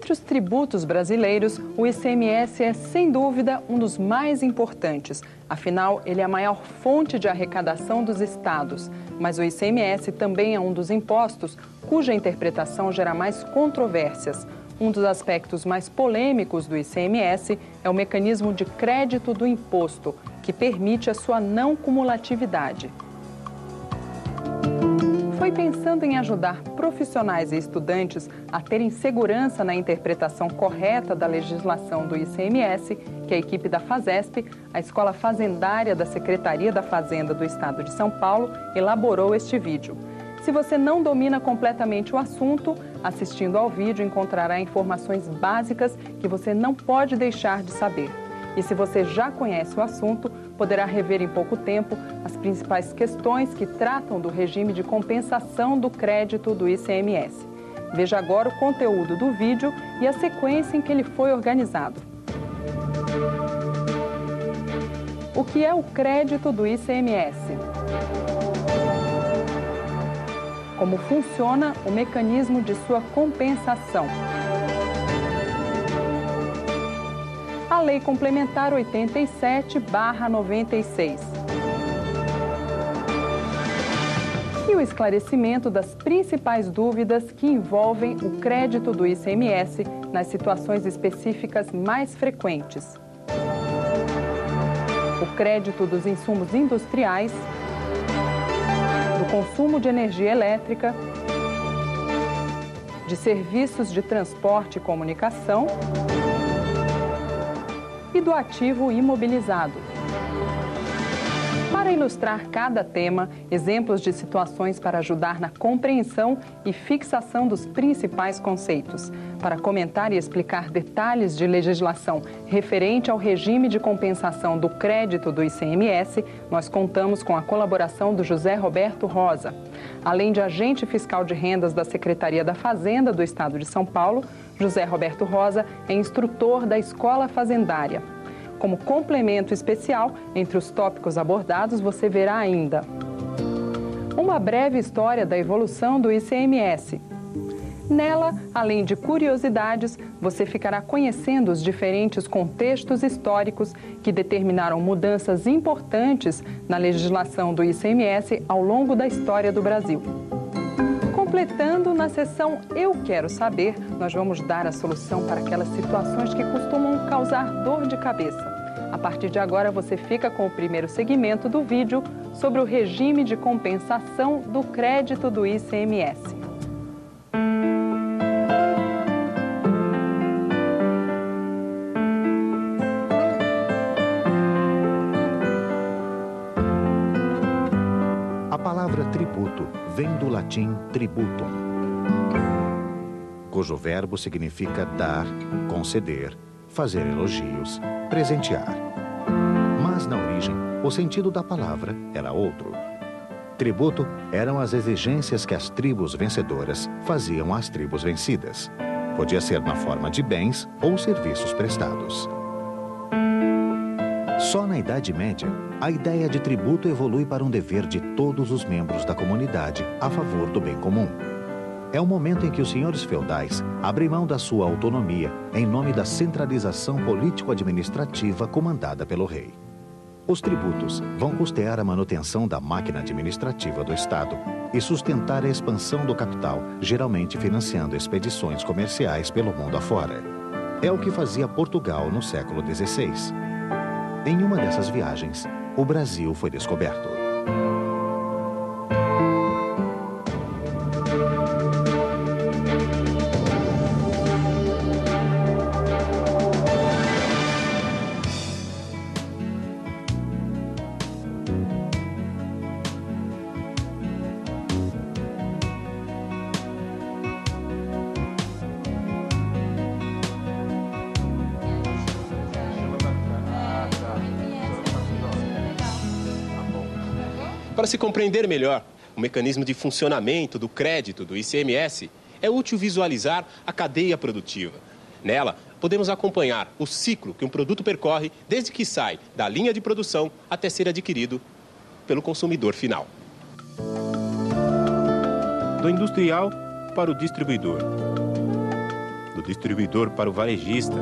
Dentre os tributos brasileiros, o ICMS é, sem dúvida, um dos mais importantes. Afinal, ele é a maior fonte de arrecadação dos estados. Mas o ICMS também é um dos impostos cuja interpretação gera mais controvérsias. Um dos aspectos mais polêmicos do ICMS é o mecanismo de crédito do imposto, que permite a sua não cumulatividade. Foi pensando em ajudar profissionais e estudantes a terem segurança na interpretação correta da legislação do ICMS que a equipe da FASESP, a Escola Fazendária da Secretaria da Fazenda do Estado de São Paulo, elaborou este vídeo. Se você não domina completamente o assunto, assistindo ao vídeo encontrará informações básicas que você não pode deixar de saber. E se você já conhece o assunto, poderá rever em pouco tempo as principais questões que tratam do regime de compensação do crédito do ICMS. Veja agora o conteúdo do vídeo e a sequência em que ele foi organizado. O que é o crédito do ICMS? Como funciona o mecanismo de sua compensação? A Lei Complementar 87/96. E o esclarecimento das principais dúvidas que envolvem o crédito do ICMS nas situações específicas mais frequentes. O crédito dos insumos industriais, do consumo de energia elétrica, de serviços de transporte e comunicação, e do ativo imobilizado. Para ilustrar cada tema, exemplos de situações para ajudar na compreensão e fixação dos principais conceitos. Para comentar e explicar detalhes de legislação referente ao regime de compensação do crédito do ICMS, nós contamos com a colaboração do José Roberto Rosa. Além de agente fiscal de rendas da Secretaria da Fazenda do Estado de São Paulo, José Roberto Rosa é instrutor da Escola Fazendária. Como complemento especial, entre os tópicos abordados, você verá ainda uma breve história da evolução do ICMS. Nela, além de curiosidades, você ficará conhecendo os diferentes contextos históricos que determinaram mudanças importantes na legislação do ICMS ao longo da história do Brasil. Completando, na seção Eu Quero Saber, nós vamos dar a solução para aquelas situações que costumam causar dor de cabeça. A partir de agora, você fica com o primeiro segmento do vídeo sobre o regime de compensação do crédito do ICMS. A palavra tributo vem do latim tributum, cujo verbo significa dar, conceder, fazer elogios, presentear. Mas, na origem, o sentido da palavra era outro. Tributo eram as exigências que as tribos vencedoras faziam às tribos vencidas. Podia ser na forma de bens ou serviços prestados. Só na Idade Média, a ideia de tributo evolui para um dever de todos os membros da comunidade a favor do bem comum. É o momento em que os senhores feudais abrem mão da sua autonomia em nome da centralização político-administrativa comandada pelo rei. Os tributos vão custear a manutenção da máquina administrativa do Estado e sustentar a expansão do capital, geralmente financiando expedições comerciais pelo mundo afora. É o que fazia Portugal no século XVI. Em uma dessas viagens, o Brasil foi descoberto. Para se compreender melhor o mecanismo de funcionamento do crédito do ICMS, é útil visualizar a cadeia produtiva. Nela, podemos acompanhar o ciclo que um produto percorre desde que sai da linha de produção até ser adquirido pelo consumidor final. Do industrial para o distribuidor. do distribuidor para o varejista,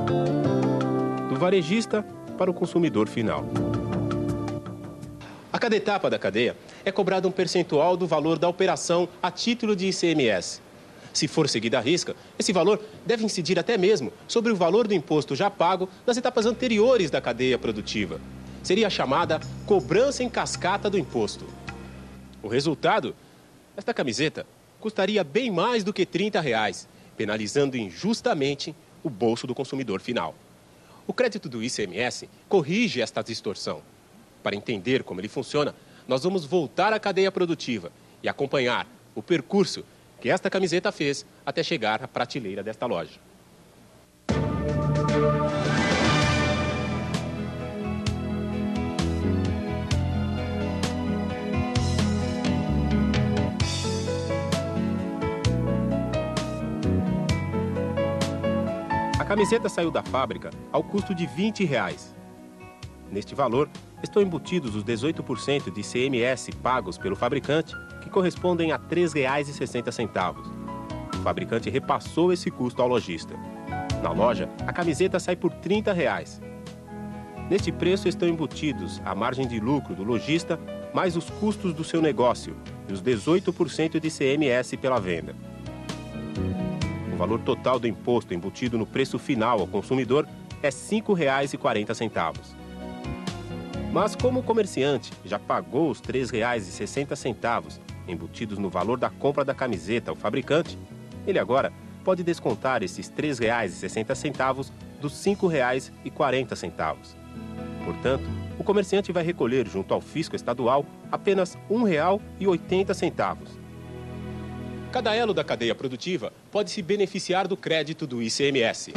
do varejista para o consumidor final. A cada etapa da cadeia é cobrado um percentual do valor da operação a título de ICMS. Se for seguida à risca, esse valor deve incidir até mesmo sobre o valor do imposto já pago nas etapas anteriores da cadeia produtiva. Seria a chamada cobrança em cascata do imposto. O resultado? Esta camiseta custaria bem mais do que R$ 30, penalizando injustamente o bolso do consumidor final. O crédito do ICMS corrige esta distorção. Para entender como ele funciona, nós vamos voltar à cadeia produtiva e acompanhar o percurso que esta camiseta fez até chegar à prateleira desta loja. A camiseta saiu da fábrica ao custo de R$ 20. Neste valor, estão embutidos os 18% de ICMS pagos pelo fabricante, que correspondem a R$ 3,60. O fabricante repassou esse custo ao lojista. Na loja, a camiseta sai por R$ 30. Neste preço estão embutidos a margem de lucro do lojista, mais os custos do seu negócio e os 18% de ICMS pela venda. O valor total do imposto embutido no preço final ao consumidor é R$ 5,40. Mas como o comerciante já pagou os R$ 3,60 embutidos no valor da compra da camiseta ao fabricante, ele agora pode descontar esses R$ 3,60 dos R$ 5,40. Portanto, o comerciante vai recolher junto ao fisco estadual apenas R$ 1,80. Cada elo da cadeia produtiva pode se beneficiar do crédito do ICMS.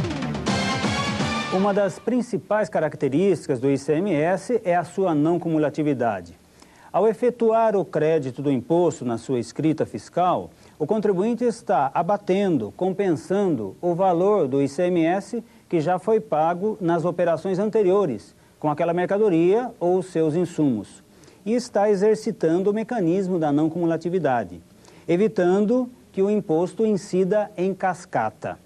Uma das principais características do ICMS é a sua não cumulatividade. Ao efetuar o crédito do imposto na sua escrita fiscal, o contribuinte está abatendo, compensando o valor do ICMS que já foi pago nas operações anteriores com aquela mercadoria ou seus insumos, e está exercitando o mecanismo da não cumulatividade, evitando que o imposto incida em cascata.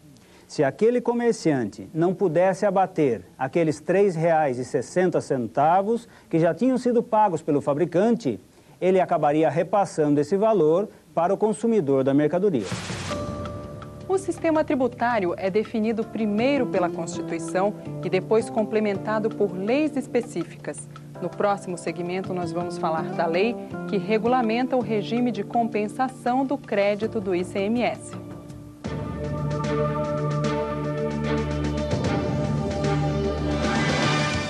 Se aquele comerciante não pudesse abater aqueles R$ 3,60 que já tinham sido pagos pelo fabricante, ele acabaria repassando esse valor para o consumidor da mercadoria. O sistema tributário é definido primeiro pela Constituição e depois complementado por leis específicas. No próximo segmento, nós vamos falar da lei que regulamenta o regime de compensação do crédito do ICMS.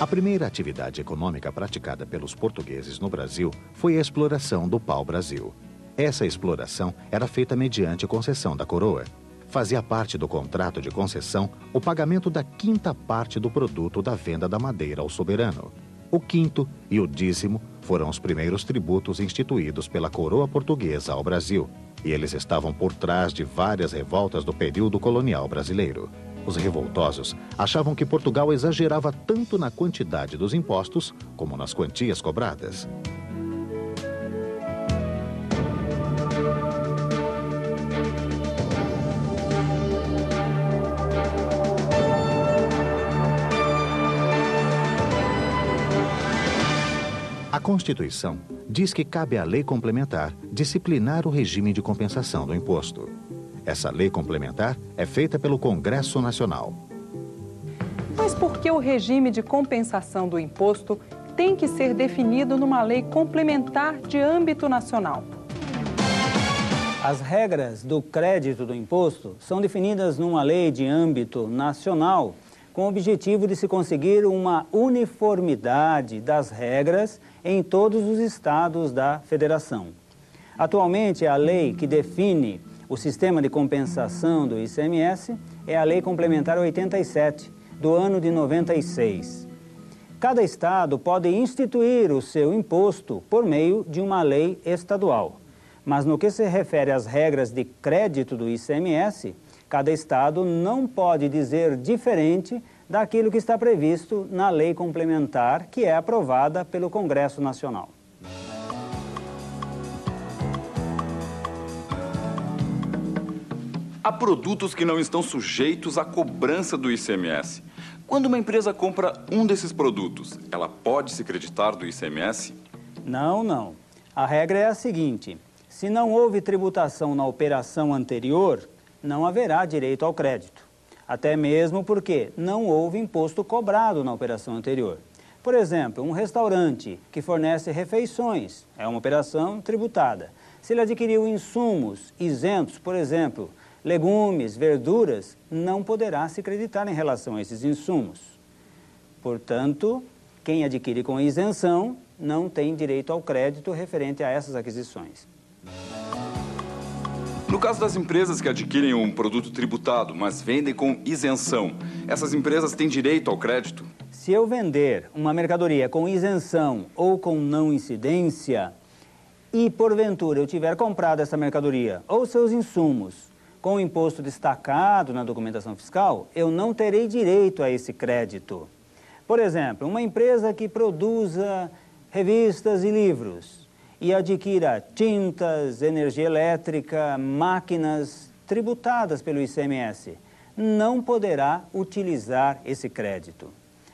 A primeira atividade econômica praticada pelos portugueses no Brasil foi a exploração do pau-brasil. Essa exploração era feita mediante concessão da coroa. Fazia parte do contrato de concessão o pagamento da quinta parte do produto da venda da madeira ao soberano. O quinto e o dízimo foram os primeiros tributos instituídos pela coroa portuguesa ao Brasil, e eles estavam por trás de várias revoltas do período colonial brasileiro. Os revoltosos achavam que Portugal exagerava tanto na quantidade dos impostos como nas quantias cobradas. A Constituição diz que cabe à lei complementar disciplinar o regime de compensação do imposto. Essa lei complementar é feita pelo Congresso Nacional. Mas por que o regime de compensação do imposto tem que ser definido numa lei complementar de âmbito nacional? As regras do crédito do imposto são definidas numa lei de âmbito nacional com o objetivo de se conseguir uma uniformidade das regras em todos os estados da federação. Atualmente, a lei que define o sistema de compensação do ICMS é a Lei Complementar 87, do ano de 96. Cada estado pode instituir o seu imposto por meio de uma lei estadual. Mas no que se refere às regras de crédito do ICMS, cada estado não pode dizer diferente daquilo que está previsto na lei complementar que é aprovada pelo Congresso Nacional. Há produtos que não estão sujeitos à cobrança do ICMS. Quando uma empresa compra um desses produtos, ela pode se creditar do ICMS? Não. A regra é a seguinte: se não houve tributação na operação anterior, não haverá direito ao crédito. Até mesmo porque não houve imposto cobrado na operação anterior. Por exemplo, um restaurante que fornece refeições é uma operação tributada. Se ele adquiriu insumos isentos, por exemplo, legumes, verduras, não poderá se creditar em relação a esses insumos. Portanto, quem adquire com isenção não tem direito ao crédito referente a essas aquisições. No caso das empresas que adquirem um produto tributado, mas vendem com isenção, essas empresas têm direito ao crédito? Se eu vender uma mercadoria com isenção ou com não incidência e, porventura, eu tiver comprado essa mercadoria ou seus insumos com o imposto destacado na documentação fiscal, eu não terei direito a esse crédito. Por exemplo, uma empresa que produza revistas e livros e adquira tintas, energia elétrica, máquinas tributadas pelo ICMS, não poderá utilizar esse crédito.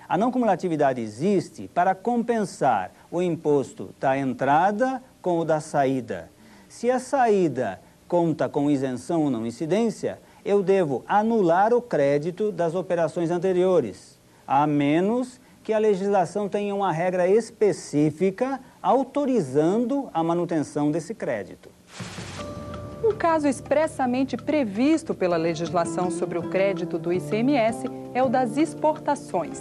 A não cumulatividade existe para compensar o imposto da entrada com o da saída. Se a saída conta com isenção ou não incidência, eu devo anular o crédito das operações anteriores, a menos que a legislação tenha uma regra específica autorizando a manutenção desse crédito. Um caso expressamente previsto pela legislação sobre o crédito do ICMS é o das exportações.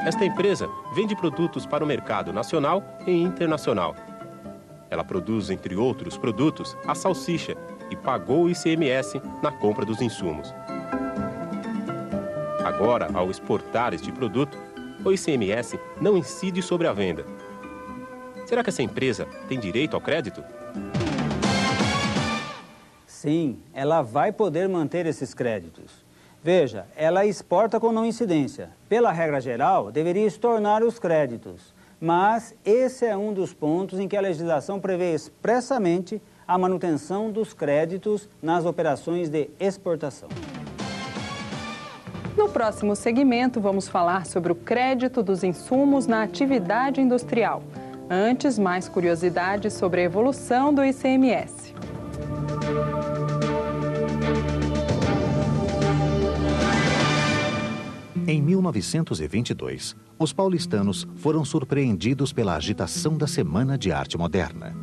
Esta empresa vende produtos para o mercado nacional e internacional. Ela produz, entre outros produtos, a salsicha e pagou o ICMS na compra dos insumos. Agora, ao exportar este produto, o ICMS não incide sobre a venda. Será que essa empresa tem direito ao crédito? Sim, ela vai poder manter esses créditos. Veja, ela exporta com não incidência. Pela regra geral, deveria estornar os créditos. Mas esse é um dos pontos em que a legislação prevê expressamente a manutenção dos créditos nas operações de exportação. No próximo segmento, vamos falar sobre o crédito dos insumos na atividade industrial. Antes, mais curiosidades sobre a evolução do ICMS. Em 1922, os paulistanos foram surpreendidos pela agitação da Semana de Arte Moderna.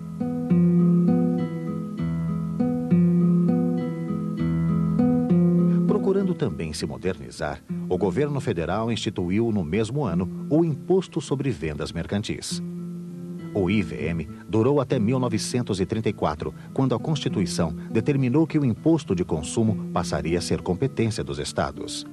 Procurando também se modernizar, o governo federal instituiu no mesmo ano o Imposto sobre Vendas Mercantis. O IVM durou até 1934, quando a Constituição determinou que o imposto de consumo passaria a ser competência dos estados.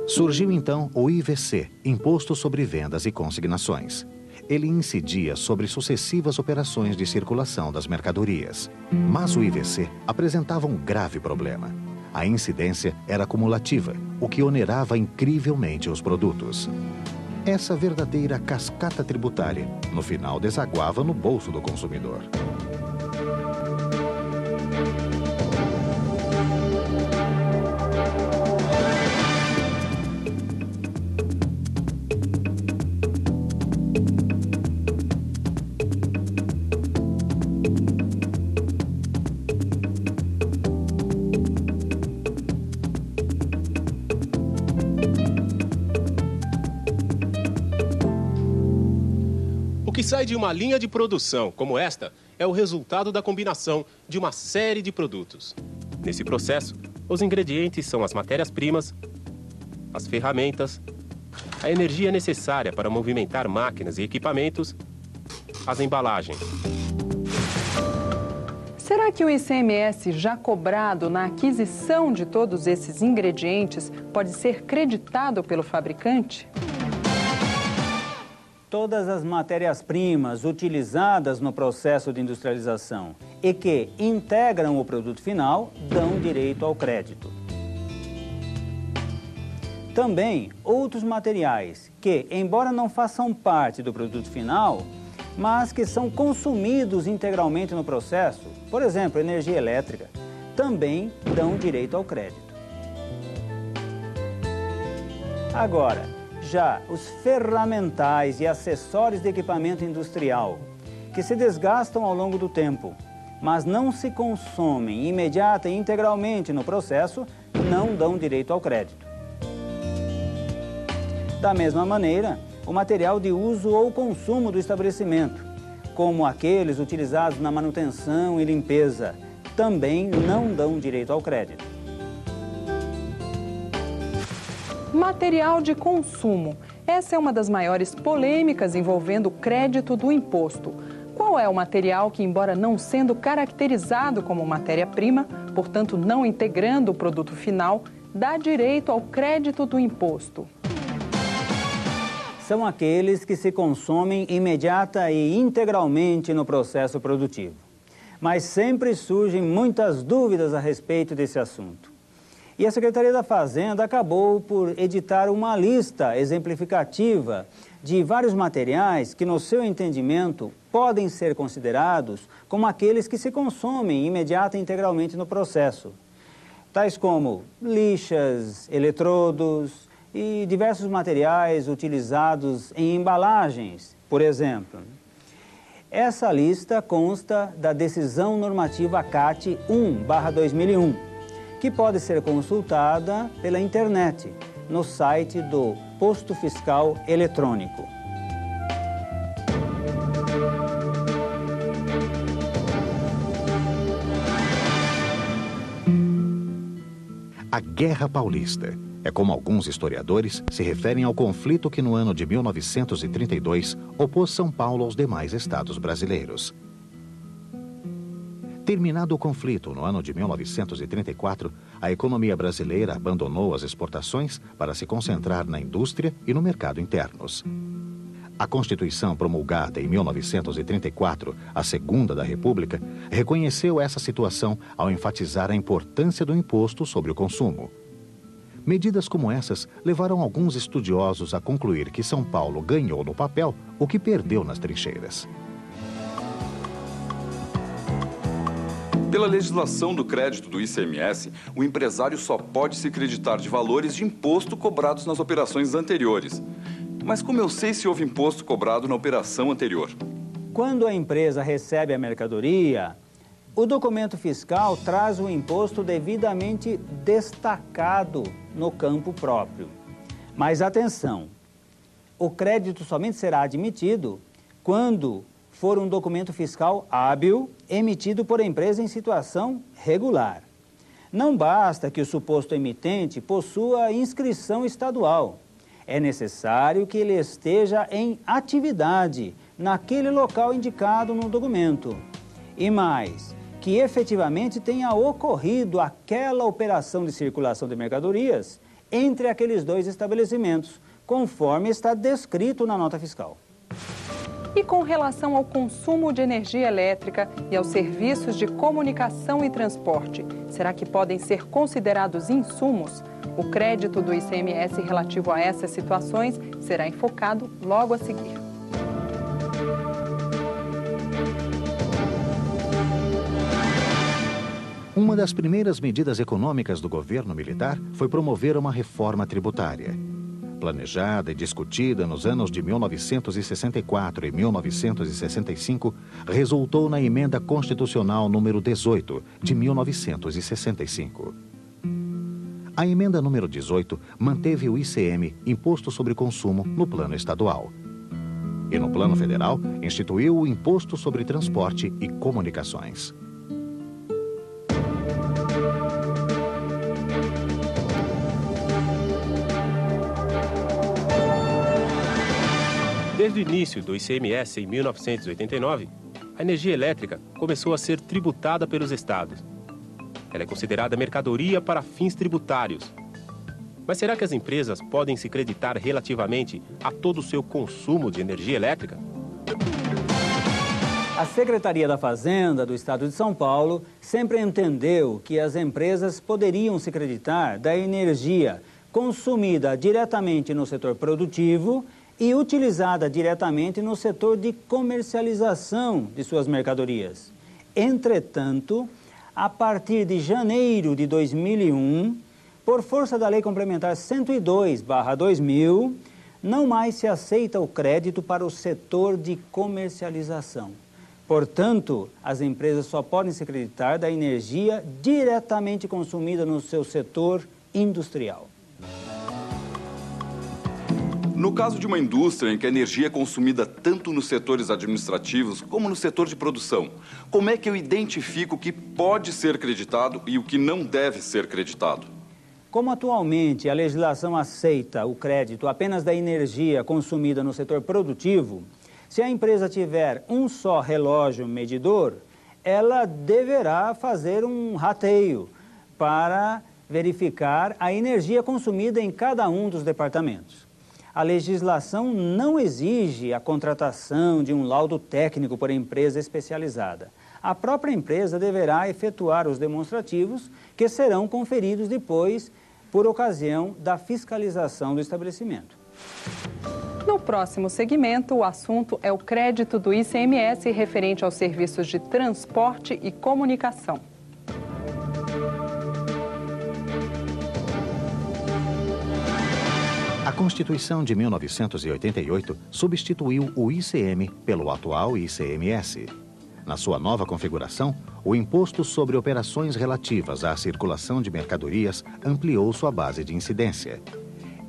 Surgiu então o IVC, Imposto sobre Vendas e Consignações. Ele incidia sobre sucessivas operações de circulação das mercadorias. Mas o IVC apresentava um grave problema. A incidência era cumulativa, o que onerava incrivelmente os produtos. Essa verdadeira cascata tributária, no final, desaguava no bolso do consumidor. O que sai de uma linha de produção como esta é o resultado da combinação de uma série de produtos. Nesse processo, os ingredientes são as matérias-primas, as ferramentas, a energia necessária para movimentar máquinas e equipamentos, as embalagens. Será que o ICMS já cobrado na aquisição de todos esses ingredientes pode ser creditado pelo fabricante? Todas as matérias-primas utilizadas no processo de industrialização e que integram o produto final dão direito ao crédito. Também outros materiais que, embora não façam parte do produto final, mas que são consumidos integralmente no processo, por exemplo, energia elétrica, também dão direito ao crédito. Agora, já os ferramentais e acessórios de equipamento industrial, que se desgastam ao longo do tempo, mas não se consomem imediata e integralmente no processo, não dão direito ao crédito. Da mesma maneira, o material de uso ou consumo do estabelecimento, como aqueles utilizados na manutenção e limpeza, também não dão direito ao crédito. Material de consumo. Essa é uma das maiores polêmicas envolvendo o crédito do imposto. Qual é o material que, embora não sendo caracterizado como matéria-prima, portanto não integrando o produto final, dá direito ao crédito do imposto? São aqueles que se consomem imediata e integralmente no processo produtivo. Mas sempre surgem muitas dúvidas a respeito desse assunto. E a Secretaria da Fazenda acabou por editar uma lista exemplificativa de vários materiais que, no seu entendimento, podem ser considerados como aqueles que se consomem imediata e integralmente no processo, tais como lixas, eletrodos e diversos materiais utilizados em embalagens, por exemplo. Essa lista consta da Decisão Normativa CAT 1/2001, que pode ser consultada pela internet, no site do Posto Fiscal Eletrônico. A Guerra Paulista é como alguns historiadores se referem ao conflito que no ano de 1932 opôs São Paulo aos demais estados brasileiros. Terminado o conflito no ano de 1934, a economia brasileira abandonou as exportações para se concentrar na indústria e no mercado internos. A Constituição promulgada em 1934, a Segunda da República, reconheceu essa situação ao enfatizar a importância do imposto sobre o consumo. Medidas como essas levaram alguns estudiosos a concluir que São Paulo ganhou no papel o que perdeu nas trincheiras. Pela legislação do crédito do ICMS, o empresário só pode se creditar de valores de imposto cobrados nas operações anteriores. Mas como eu sei se houve imposto cobrado na operação anterior? Quando a empresa recebe a mercadoria, o documento fiscal traz o imposto devidamente destacado no campo próprio. Mas atenção, o crédito somente será admitido quando for um documento fiscal hábil emitido por empresa em situação regular. Não basta que o suposto emitente possua inscrição estadual. É necessário que ele esteja em atividade naquele local indicado no documento. E mais, que efetivamente tenha ocorrido aquela operação de circulação de mercadorias entre aqueles dois estabelecimentos, conforme está descrito na nota fiscal. E com relação ao consumo de energia elétrica e aos serviços de comunicação e transporte, será que podem ser considerados insumos? O crédito do ICMS relativo a essas situações será enfocado logo a seguir. Uma das primeiras medidas econômicas do governo militar foi promover uma reforma tributária. Planejada e discutida nos anos de 1964 e 1965, resultou na Emenda Constitucional número 18, de 1965. A emenda número 18 manteve o ICM, Imposto sobre Consumo, no plano estadual. E no plano federal, instituiu o Imposto sobre Transporte e Comunicações. Desde o início do ICMS em 1989, a energia elétrica começou a ser tributada pelos estados. Ela é considerada mercadoria para fins tributários. Mas será que as empresas podem se creditar relativamente a todo o seu consumo de energia elétrica? A Secretaria da Fazenda do Estado de São Paulo sempre entendeu que as empresas poderiam se creditar da energia consumida diretamente no setor produtivo e utilizada diretamente no setor de comercialização de suas mercadorias. Entretanto, a partir de janeiro de 2001, por força da Lei Complementar 102/2000, não mais se aceita o crédito para o setor de comercialização. Portanto, as empresas só podem se creditar da energia diretamente consumida no seu setor industrial. No caso de uma indústria em que a energia é consumida tanto nos setores administrativos como no setor de produção, como é que eu identifico o que pode ser creditado e o que não deve ser creditado? Como atualmente a legislação aceita o crédito apenas da energia consumida no setor produtivo, se a empresa tiver um só relógio medidor, ela deverá fazer um rateio para verificar a energia consumida em cada um dos departamentos. A legislação não exige a contratação de um laudo técnico por empresa especializada. A própria empresa deverá efetuar os demonstrativos que serão conferidos depois por ocasião da fiscalização do estabelecimento. No próximo segmento, o assunto é o crédito do ICMS referente aos serviços de transporte e comunicação. A Constituição de 1988 substituiu o ICM pelo atual ICMS. Na sua nova configuração, o Imposto sobre Operações Relativas à Circulação de Mercadorias ampliou sua base de incidência.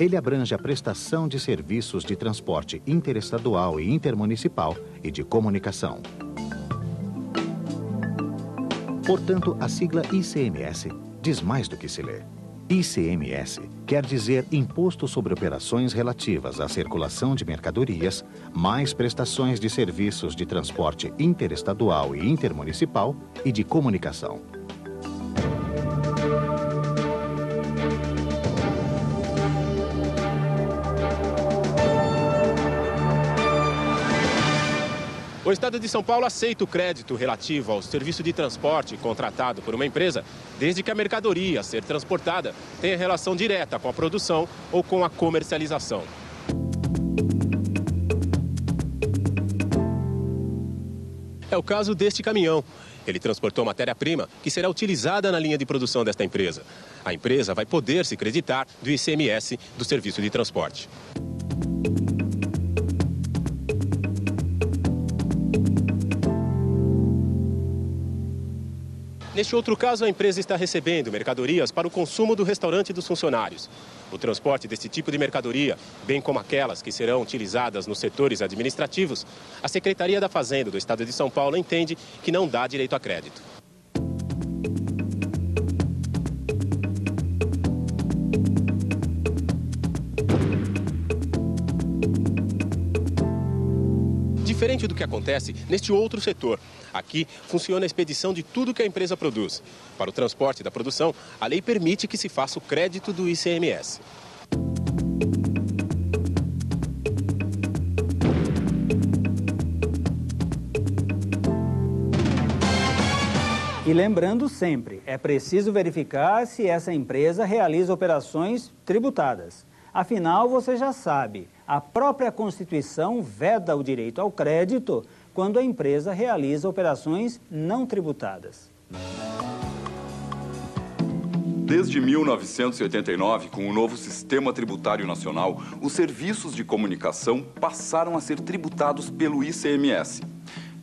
Ele abrange a prestação de serviços de transporte interestadual e intermunicipal e de comunicação. Portanto, a sigla ICMS diz mais do que se lê. ICMS quer dizer Imposto sobre Operações Relativas à Circulação de Mercadorias, mais prestações de serviços de transporte interestadual e intermunicipal e de comunicação. O Estado de São Paulo aceita o crédito relativo ao serviço de transporte contratado por uma empresa, desde que a mercadoria a ser transportada tenha relação direta com a produção ou com a comercialização. É o caso deste caminhão. Ele transportou matéria-prima que será utilizada na linha de produção desta empresa. A empresa vai poder se creditar do ICMS do serviço de transporte. Neste outro caso, a empresa está recebendo mercadorias para o consumo do restaurante dos funcionários. O transporte desse tipo de mercadoria, bem como aquelas que serão utilizadas nos setores administrativos, a Secretaria da Fazenda do Estado de São Paulo entende que não dá direito a crédito. Diferente do que acontece neste outro setor. Aqui funciona a expedição de tudo que a empresa produz. Para o transporte da produção, a lei permite que se faça o crédito do ICMS. E lembrando sempre, é preciso verificar se essa empresa realiza operações tributadas. Afinal, você já sabe, a própria Constituição veda o direito ao crédito quando a empresa realiza operações não tributadas. Desde 1989, com o novo Sistema Tributário Nacional, os serviços de comunicação passaram a ser tributados pelo ICMS.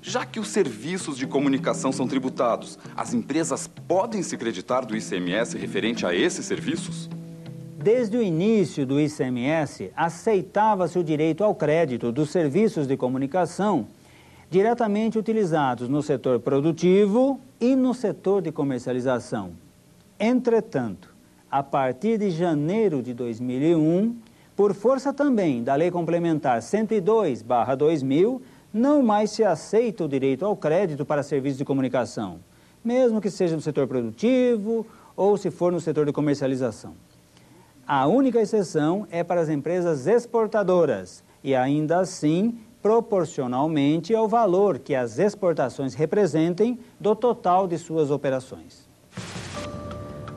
Já que os serviços de comunicação são tributados, as empresas podem se creditar do ICMS referente a esses serviços? Desde o início do ICMS, aceitava-se o direito ao crédito dos serviços de comunicação diretamente utilizados no setor produtivo e no setor de comercialização. Entretanto, a partir de janeiro de 2001, por força também da Lei Complementar 102/2000, não mais se aceita o direito ao crédito para serviços de comunicação, mesmo que seja no setor produtivo ou se for no setor de comercialização. A única exceção é para as empresas exportadoras e, ainda assim, proporcionalmente ao valor que as exportações representem do total de suas operações.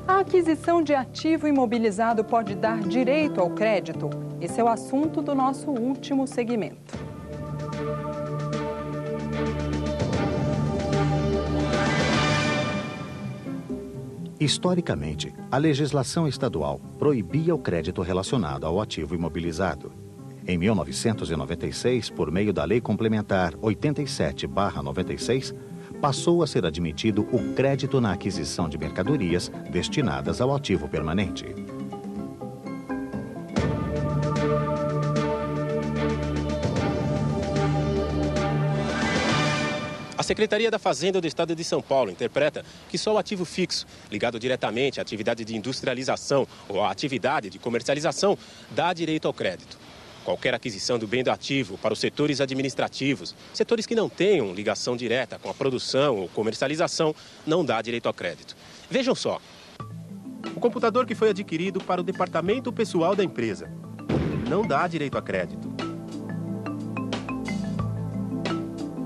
A aquisição de ativo imobilizado pode dar direito ao crédito? Esse é o assunto do nosso último segmento. Historicamente, a legislação estadual proibia o crédito relacionado ao ativo imobilizado. Em 1996, por meio da Lei Complementar 87/96, passou a ser admitido o crédito na aquisição de mercadorias destinadas ao ativo permanente. A Secretaria da Fazenda do Estado de São Paulo interpreta que só o ativo fixo, ligado diretamente à atividade de industrialização ou à atividade de comercialização, dá direito ao crédito. Qualquer aquisição do bem do ativo para os setores administrativos, setores que não tenham ligação direta com a produção ou comercialização, não dá direito ao crédito. Vejam só. O computador que foi adquirido para o departamento pessoal da empresa não dá direito a crédito.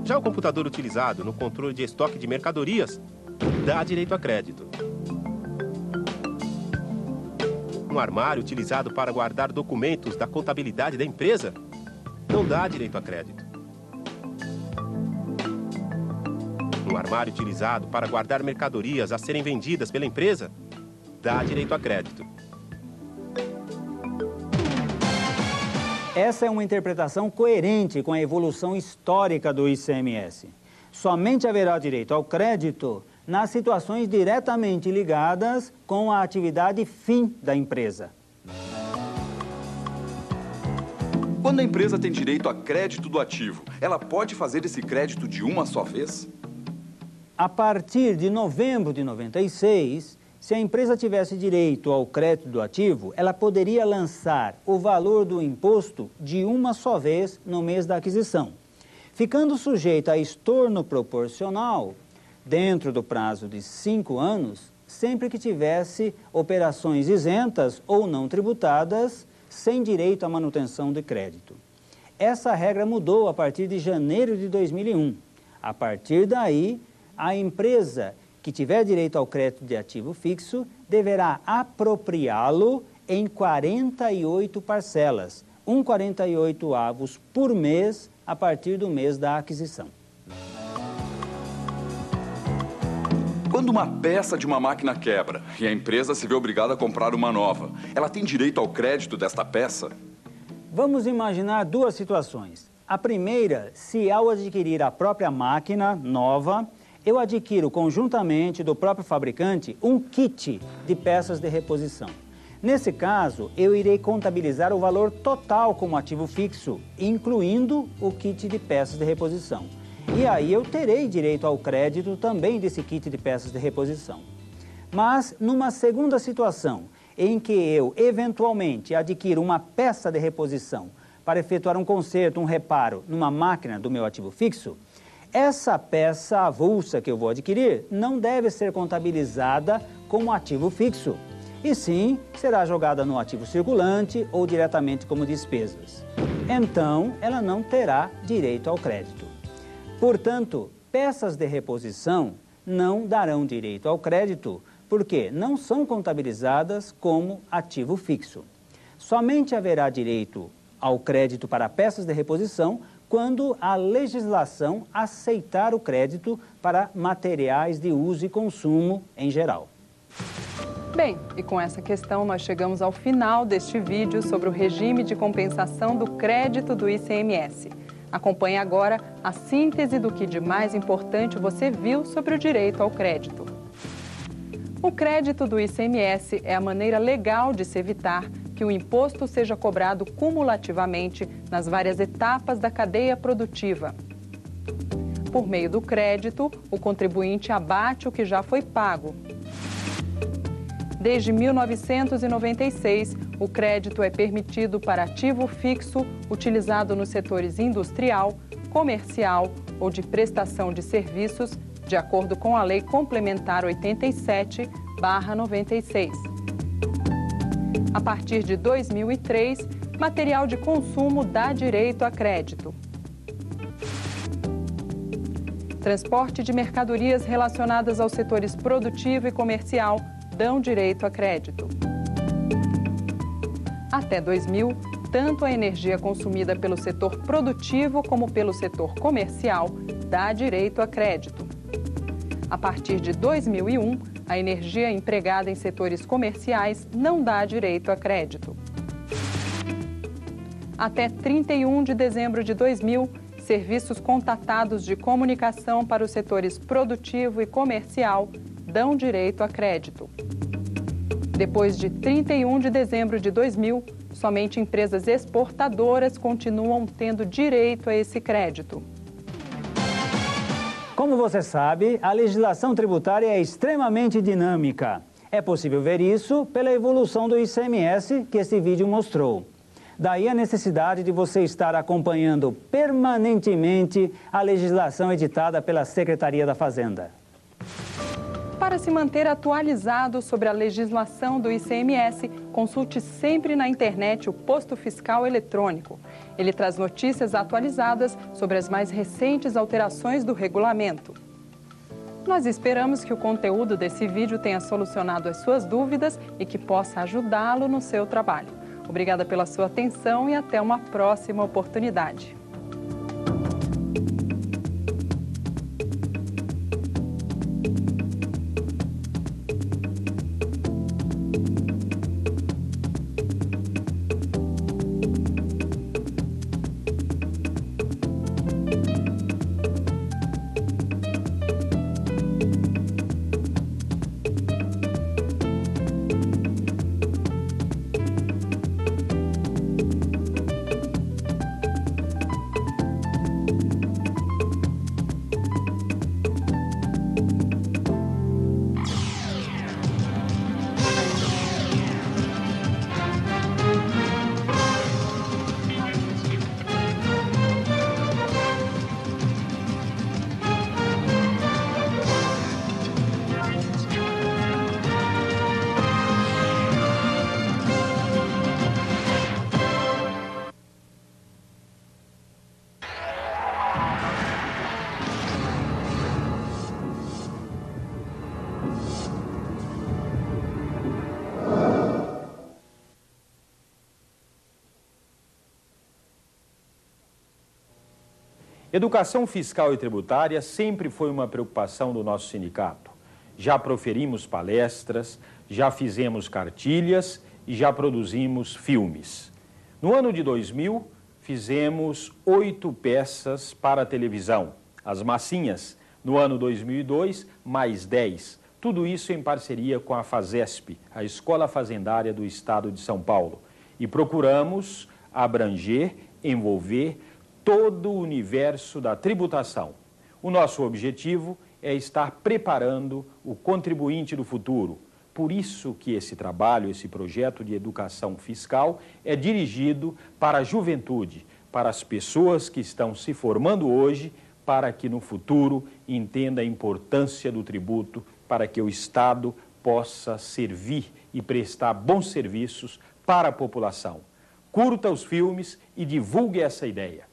Já o computador utilizado no controle de estoque de mercadorias dá direito a crédito. Um armário utilizado para guardar documentos da contabilidade da empresa não dá direito a crédito. Um armário utilizado para guardar mercadorias a serem vendidas pela empresa dá direito a crédito. Essa é uma interpretação coerente com a evolução histórica do ICMS. Somente haverá direito ao crédito nas situações diretamente ligadas com a atividade fim da empresa. Quando a empresa tem direito a crédito do ativo, ela pode fazer esse crédito de uma só vez? A partir de novembro de 96, se a empresa tivesse direito ao crédito do ativo, ela poderia lançar o valor do imposto de uma só vez no mês da aquisição, ficando sujeita a estorno proporcional dentro do prazo de 5 anos, sempre que tivesse operações isentas ou não tributadas, sem direito à manutenção de crédito. Essa regra mudou a partir de janeiro de 2001. A partir daí, a empresa que tiver direito ao crédito de ativo fixo deverá apropriá-lo em 48 parcelas, 1/48 por mês a partir do mês da aquisição. Quando uma peça de uma máquina quebra e a empresa se vê obrigada a comprar uma nova, ela tem direito ao crédito desta peça? Vamos imaginar duas situações. A primeira, se ao adquirir a própria máquina nova, eu adquiro conjuntamente do próprio fabricante um kit de peças de reposição. Nesse caso, eu irei contabilizar o valor total como ativo fixo, incluindo o kit de peças de reposição. E aí eu terei direito ao crédito também desse kit de peças de reposição. Mas, numa segunda situação, em que eu, eventualmente, adquiro uma peça de reposição para efetuar um conserto, um reparo numa máquina do meu ativo fixo, essa peça avulsa que eu vou adquirir não deve ser contabilizada como ativo fixo, e sim será jogada no ativo circulante ou diretamente como despesas. Então, ela não terá direito ao crédito. Portanto, peças de reposição não darão direito ao crédito porque não são contabilizadas como ativo fixo. Somente haverá direito ao crédito para peças de reposição quando a legislação aceitar o crédito para materiais de uso e consumo em geral. Bem, e com essa questão nós chegamos ao final deste vídeo sobre o regime de compensação do crédito do ICMS. Acompanhe agora a síntese do que de mais importante você viu sobre o direito ao crédito. O crédito do ICMS é a maneira legal de se evitar que o imposto seja cobrado cumulativamente nas várias etapas da cadeia produtiva. Por meio do crédito, o contribuinte abate o que já foi pago. Desde 1996, o crédito é permitido para ativo fixo utilizado nos setores industrial, comercial ou de prestação de serviços, de acordo com a Lei Complementar 87/96. A partir de 2003, material de consumo dá direito a crédito. Transporte de mercadorias relacionadas aos setores produtivo e comercial dão direito a crédito. Até 2000, tanto a energia consumida pelo setor produtivo como pelo setor comercial dá direito a crédito. A partir de 2001, A energia empregada em setores comerciais não dá direito a crédito. Até 31 de dezembro de 2000, serviços contatados de comunicação para os setores produtivo e comercial dão direito a crédito. Depois de 31 de dezembro de 2000, somente empresas exportadoras continuam tendo direito a esse crédito. Como você sabe, a legislação tributária é extremamente dinâmica. É possível ver isso pela evolução do ICMS que esse vídeo mostrou. Daí a necessidade de você estar acompanhando permanentemente a legislação editada pela Secretaria da Fazenda. Para se manter atualizado sobre a legislação do ICMS, consulte sempre na internet o Posto Fiscal Eletrônico. Ele traz notícias atualizadas sobre as mais recentes alterações do regulamento. Nós esperamos que o conteúdo desse vídeo tenha solucionado as suas dúvidas e que possa ajudá-lo no seu trabalho. Obrigada pela sua atenção e até uma próxima oportunidade. Educação fiscal e tributária sempre foi uma preocupação do nosso sindicato. Já proferimos palestras, já fizemos cartilhas e já produzimos filmes. No ano de 2000, fizemos 8 peças para a televisão. As Massinhas, no ano 2002, mais 10. Tudo isso em parceria com a FASESP, a Escola Fazendária do Estado de São Paulo. E procuramos abranger, envolver todo o universo da tributação. O nosso objetivo é estar preparando o contribuinte do futuro. Por isso que esse trabalho, esse projeto de educação fiscal é dirigido para a juventude, para as pessoas que estão se formando hoje, para que no futuro entenda a importância do tributo, para que o Estado possa servir e prestar bons serviços para a população. Curta os filmes e divulgue essa ideia.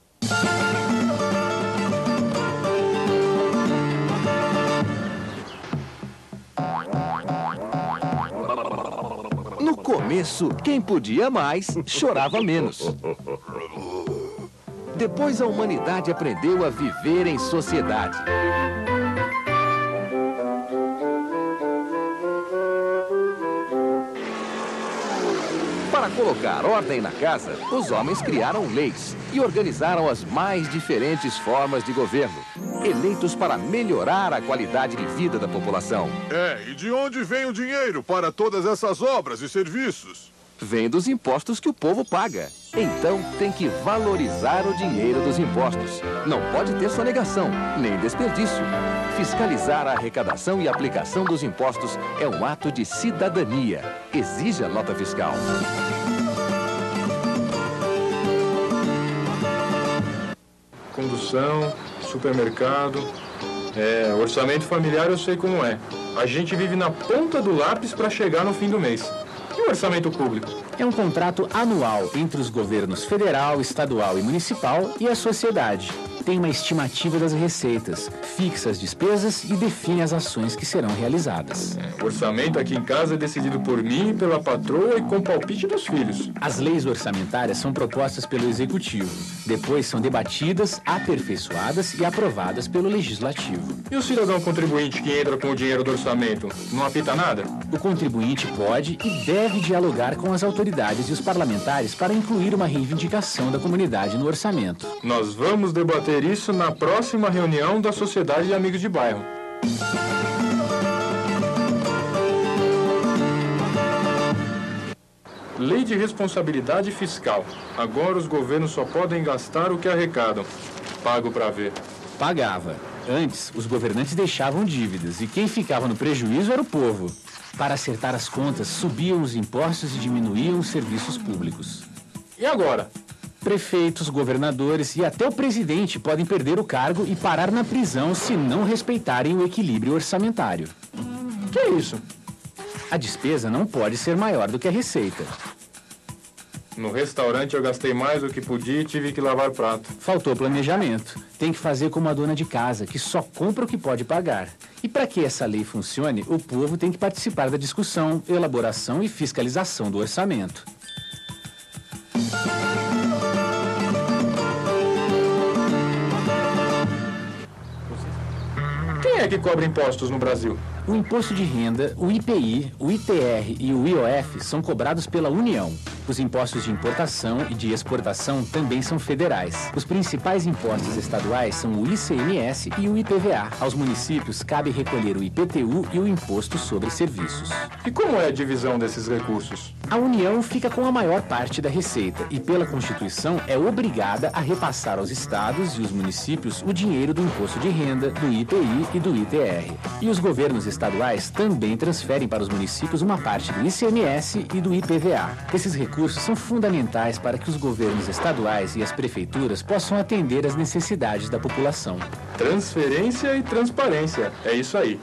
No começo, quem podia mais, chorava menos. Depois a humanidade aprendeu a viver em sociedade. Para colocar ordem na casa, os homens criaram leis e organizaram as mais diferentes formas de governo, eleitos para melhorar a qualidade de vida da população. E de onde vem o dinheiro para todas essas obras e serviços? Vem dos impostos que o povo paga. Então tem que valorizar o dinheiro dos impostos. Não pode ter sonegação, nem desperdício. Fiscalizar a arrecadação e aplicação dos impostos é um ato de cidadania. Exija nota fiscal. Condução, supermercado, orçamento familiar eu sei como é. A gente vive na ponta do lápis para chegar no fim do mês. E o orçamento público? É um contrato anual entre os governos federal, estadual e municipal e a sociedade. tem uma estimativa das receitas, fixa as despesas e define as ações que serão realizadas. O orçamento aqui em casa é decidido por mim, pela patroa e com palpite dos filhos. As leis orçamentárias são propostas pelo Executivo. Depois são debatidas, aperfeiçoadas e aprovadas pelo Legislativo. E o cidadão contribuinte que entra com o dinheiro do orçamento não apita nada? O contribuinte pode e deve dialogar com as autoridades e os parlamentares para incluir uma reivindicação da comunidade no orçamento. Nós vamos debater isso na próxima reunião da Sociedade de Amigos de Bairro. Lei de responsabilidade fiscal. Agora os governos só podem gastar o que arrecadam. Pago pra ver. Pagava. Antes, os governantes deixavam dívidas e quem ficava no prejuízo era o povo. Para acertar as contas, subiam os impostos e diminuíam os serviços públicos. E agora? Prefeitos, governadores e até o presidente podem perder o cargo e parar na prisão se não respeitarem o equilíbrio orçamentário. Que é isso? A despesa não pode ser maior do que a receita. No restaurante eu gastei mais do que podia e tive que lavar prato. Faltou planejamento. Tem que fazer como a dona de casa, que só compra o que pode pagar. E para que essa lei funcione, o povo tem que participar da discussão, elaboração e fiscalização do orçamento. Quem é que cobra impostos no Brasil? O imposto de renda, o IPI, o ITR e o IOF são cobrados pela União. Os impostos de importação e de exportação também são federais. Os principais impostos estaduais são o ICMS e o IPVA. Aos municípios cabe recolher o IPTU e o Imposto sobre Serviços. E como é a divisão desses recursos? A União fica com a maior parte da receita e, pela Constituição, é obrigada a repassar aos estados e os municípios o dinheiro do imposto de renda, do IPI e do ITR. E os governos estaduais também transferem para os municípios uma parte do ICMS e do IPVA. Esses recursos são fundamentais para que os governos estaduais e as prefeituras possam atender às necessidades da população. Transferência e transparência, é isso aí.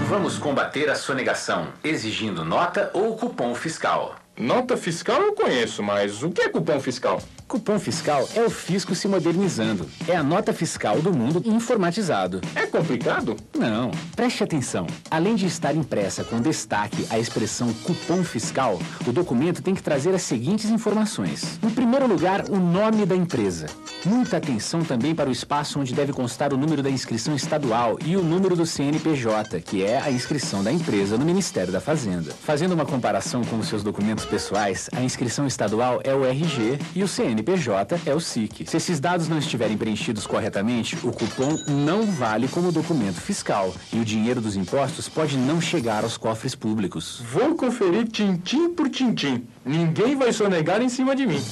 Vamos combater a sonegação, exigindo nota ou cupom fiscal. Nota fiscal eu conheço, mas o que é cupom fiscal? Cupom fiscal é o fisco se modernizando. É a nota fiscal do mundo informatizado. É complicado? Não. Preste atenção. Além de estar impressa com destaque a expressão cupom fiscal, o documento tem que trazer as seguintes informações. Em primeiro lugar, o nome da empresa. Muita atenção também para o espaço onde deve constar o número da inscrição estadual e o número do CNPJ, que é a inscrição da empresa no Ministério da Fazenda. Fazendo uma comparação com os seus documentos pessoais, a inscrição estadual é o RG e o CNPJ é o SIC. Se esses dados não estiverem preenchidos corretamente, o cupom não vale como documento fiscal e o dinheiro dos impostos pode não chegar aos cofres públicos. Vou conferir tintim por tintim. Ninguém vai sonegar em cima de mim.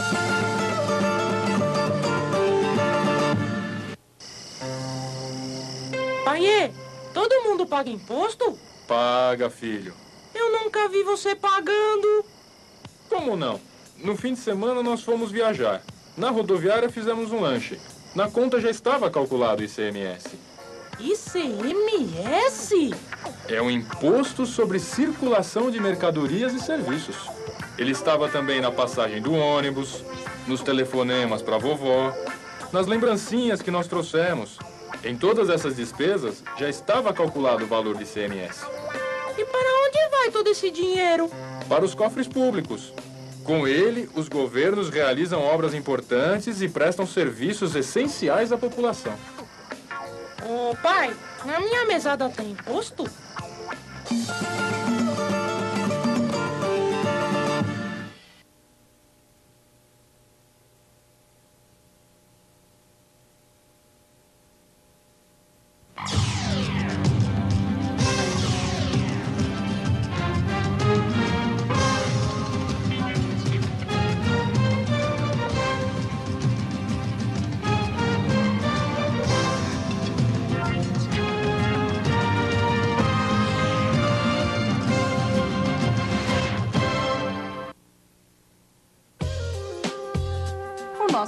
Paiê, todo mundo paga imposto? Paga, filho. Eu nunca vi você pagando. Como não? No fim de semana nós fomos viajar. Na rodoviária fizemos um lanche. Na conta já estava calculado o ICMS. ICMS? É um imposto sobre circulação de mercadorias e serviços. Ele estava também na passagem do ônibus, nos telefonemas para a vovó, nas lembrancinhas que nós trouxemos. Em todas essas despesas já estava calculado o valor do ICMS. E para onde vai todo esse dinheiro? Para os cofres públicos. Com ele, os governos realizam obras importantes e prestam serviços essenciais à população. Ô, pai, na minha mesada tem imposto?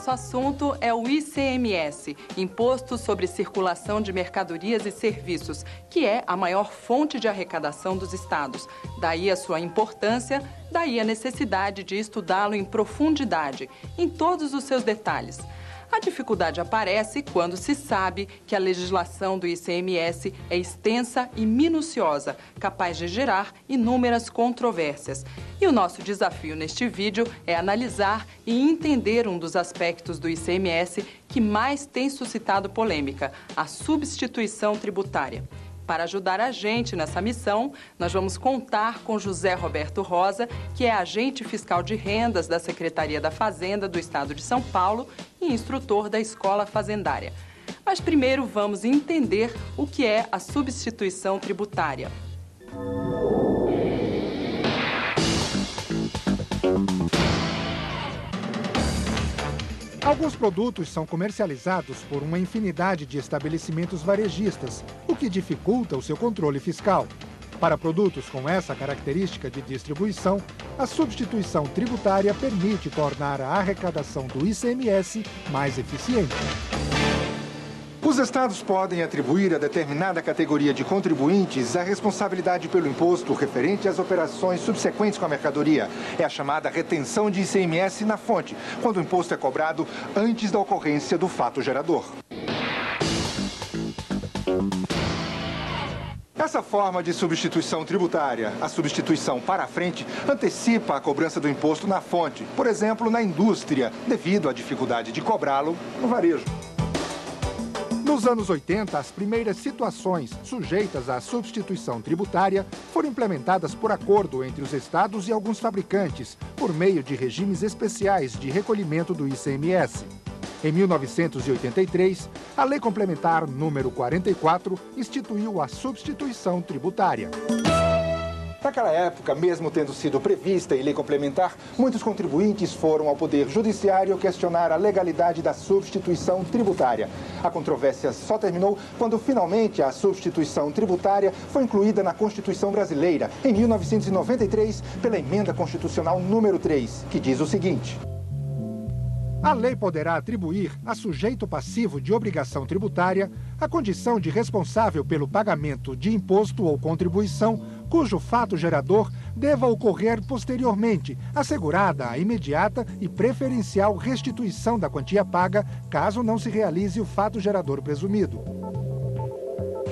nosso assunto é o ICMS, Imposto sobre Circulação de Mercadorias e Serviços, que é a maior fonte de arrecadação dos estados. Daí a sua importância, daí a necessidade de estudá-lo em profundidade, em todos os seus detalhes. A dificuldade aparece quando se sabe que a legislação do ICMS é extensa e minuciosa, capaz de gerar inúmeras controvérsias. E o nosso desafio neste vídeo é analisar e entender um dos aspectos do ICMS que mais tem suscitado polêmica, a substituição tributária. Para ajudar a gente nessa missão, nós vamos contar com José Roberto Rosa, que é agente fiscal de rendas da Secretaria da Fazenda do Estado de São Paulo e instrutor da Escola Fazendária. Mas primeiro vamos entender o que é a substituição tributária. Alguns produtos são comercializados por uma infinidade de estabelecimentos varejistas, o que dificulta o seu controle fiscal. Para produtos com essa característica de distribuição, a substituição tributária permite tornar a arrecadação do ICMS mais eficiente. Os estados podem atribuir a determinada categoria de contribuintes a responsabilidade pelo imposto referente às operações subsequentes com a mercadoria. É a chamada retenção de ICMS na fonte, quando o imposto é cobrado antes da ocorrência do fato gerador. Essa forma de substituição tributária, a substituição para a frente, antecipa a cobrança do imposto na fonte, por exemplo, na indústria, devido à dificuldade de cobrá-lo no varejo. Nos anos 80, as primeiras situações sujeitas à substituição tributária foram implementadas por acordo entre os estados e alguns fabricantes, por meio de regimes especiais de recolhimento do ICMS. Em 1983, a Lei Complementar número 44 instituiu a substituição tributária. Naquela época, mesmo tendo sido prevista em lei complementar, muitos contribuintes foram ao Poder Judiciário questionar a legalidade da substituição tributária. A controvérsia só terminou quando, finalmente, a substituição tributária foi incluída na Constituição Brasileira, em 1993, pela Emenda Constitucional número 3, que diz o seguinte: a lei poderá atribuir a sujeito passivo de obrigação tributária a condição de responsável pelo pagamento de imposto ou contribuição cujo fato gerador deva ocorrer posteriormente, assegurada a imediata e preferencial restituição da quantia paga, caso não se realize o fato gerador presumido.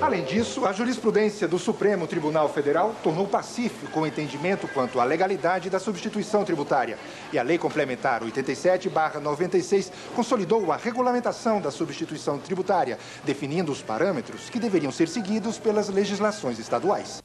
Além disso, a jurisprudência do Supremo Tribunal Federal tornou pacífico o entendimento quanto à legalidade da substituição tributária. E a Lei Complementar 87/96 consolidou a regulamentação da substituição tributária, definindo os parâmetros que deveriam ser seguidos pelas legislações estaduais.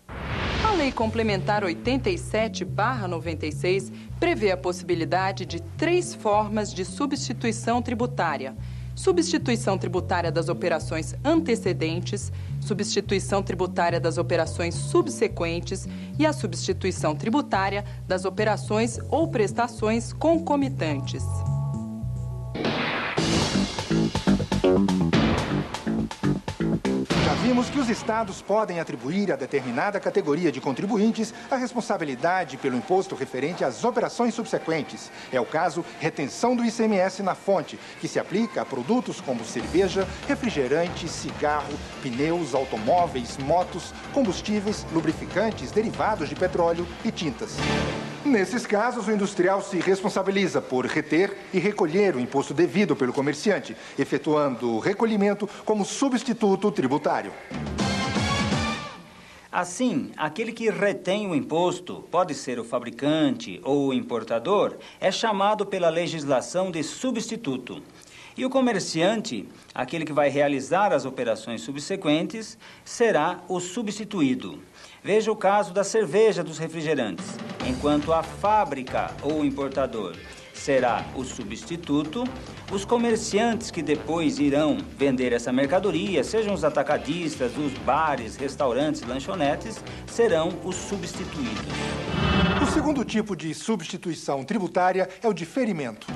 A Lei Complementar 87/96 prevê a possibilidade de 3 formas de substituição tributária: substituição tributária das operações antecedentes, substituição tributária das operações subsequentes e a substituição tributária das operações ou prestações concomitantes. Já vimos que os estados podem atribuir a determinada categoria de contribuintes a responsabilidade pelo imposto referente às operações subsequentes. É o caso retenção do ICMS na fonte, que se aplica a produtos como cerveja, refrigerante, cigarro, pneus, automóveis, motos, combustíveis, lubrificantes, derivados de petróleo e tintas. Nesses casos, o industrial se responsabiliza por reter e recolher o imposto devido pelo comerciante, efetuando o recolhimento como substituto tributário. Assim, aquele que retém o imposto, pode ser o fabricante ou o importador, é chamado pela legislação de substituto. E o comerciante, aquele que vai realizar as operações subsequentes, será o substituído. Veja o caso da cerveja dos refrigerantes. Enquanto a fábrica ou o importador será o substituto, os comerciantes que depois irão vender essa mercadoria, sejam os atacadistas, os bares, restaurantes, lanchonetes, serão os substituídos. O segundo tipo de substituição tributária é o diferimento.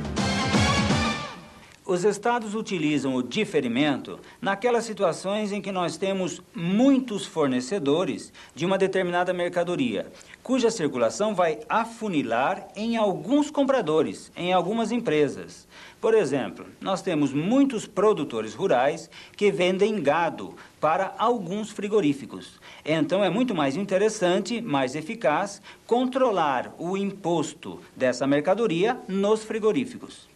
Os estados utilizam o diferimento naquelas situações em que nós temos muitos fornecedores de uma determinada mercadoria, cuja circulação vai afunilar em alguns compradores, em algumas empresas. Por exemplo, nós temos muitos produtores rurais que vendem gado para alguns frigoríficos. Então, é muito mais interessante, mais eficaz, controlar o imposto dessa mercadoria nos frigoríficos.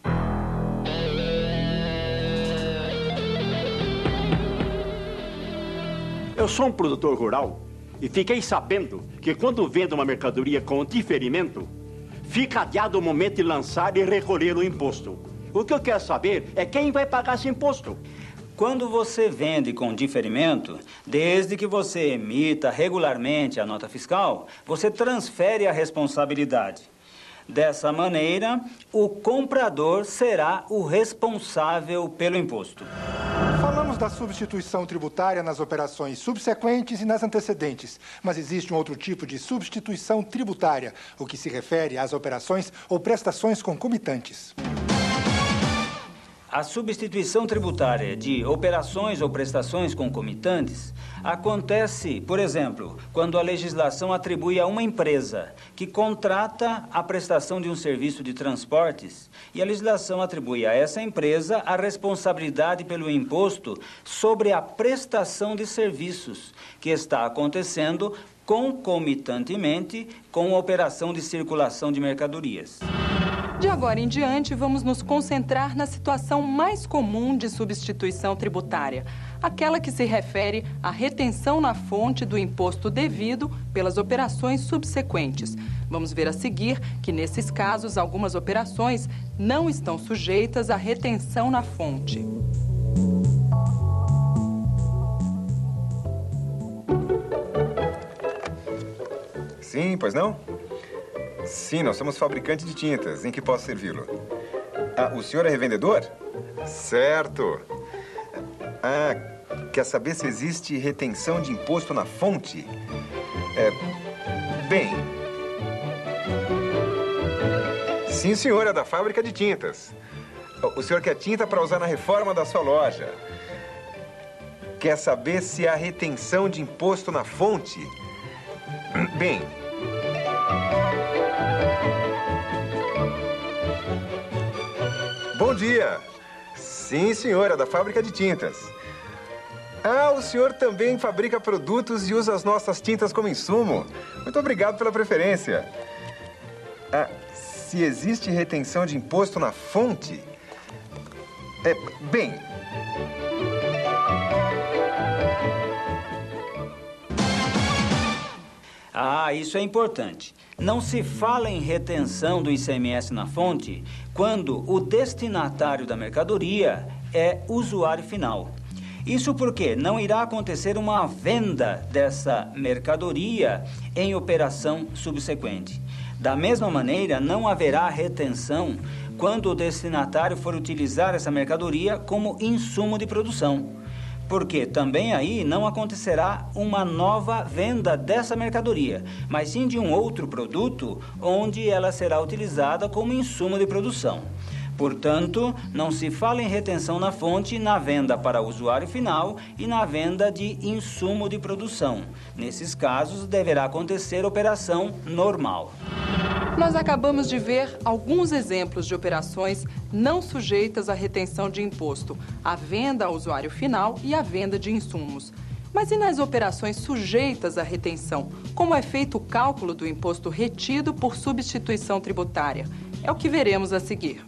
Eu sou um produtor rural e fiquei sabendo que quando vendo uma mercadoria com diferimento, fica adiado o momento de lançar e recolher o imposto. O que eu quero saber é quem vai pagar esse imposto. Quando você vende com diferimento, desde que você emita regularmente a nota fiscal, você transfere a responsabilidade. Dessa maneira, o comprador será o responsável pelo imposto. Falamos da substituição tributária nas operações subsequentes e nas antecedentes, mas existe um outro tipo de substituição tributária, o que se refere às operações ou prestações concomitantes. A substituição tributária de operações ou prestações concomitantes acontece, por exemplo, quando a legislação atribui a uma empresa que contrata a prestação de um serviço de transportes e a legislação atribui a essa empresa a responsabilidade pelo imposto sobre a prestação de serviços que está acontecendo concomitantemente com a operação de circulação de mercadorias. De agora em diante, vamos nos concentrar na situação mais comum de substituição tributária, aquela que se refere à retenção na fonte do imposto devido pelas operações subsequentes. Vamos ver a seguir que, nesses casos, algumas operações não estão sujeitas à retenção na fonte. Sim, pois não? Sim, nós somos fabricantes de tintas. Em que posso servi-lo? Ah, o senhor é revendedor? Certo. Ah, quer saber se existe retenção de imposto na fonte? Bem... Sim, senhor, é da fábrica de tintas. O senhor quer tinta para usar na reforma da sua loja. Quer saber se há retenção de imposto na fonte? Bem... Bom dia. Sim, senhora, da fábrica de tintas. Ah, o senhor também fabrica produtos e usa as nossas tintas como insumo. Muito obrigado pela preferência. Ah, se existe retenção de imposto na fonte? Bem... Ah, isso é importante. Não se fala em retenção do ICMS na fonte quando o destinatário da mercadoria é usuário final. Isso porque não irá acontecer uma venda dessa mercadoria em operação subsequente. Da mesma maneira, não haverá retenção quando o destinatário for utilizar essa mercadoria como insumo de produção. Porque também aí não acontecerá uma nova venda dessa mercadoria, mas sim de um outro produto onde ela será utilizada como insumo de produção. Portanto, não se fala em retenção na fonte na venda para o usuário final e na venda de insumo de produção. Nesses casos, deverá acontecer operação normal. Nós acabamos de ver alguns exemplos de operações não sujeitas à retenção de imposto, a venda ao usuário final e a venda de insumos. Mas e nas operações sujeitas à retenção? Como é feito o cálculo do imposto retido por substituição tributária? É o que veremos a seguir.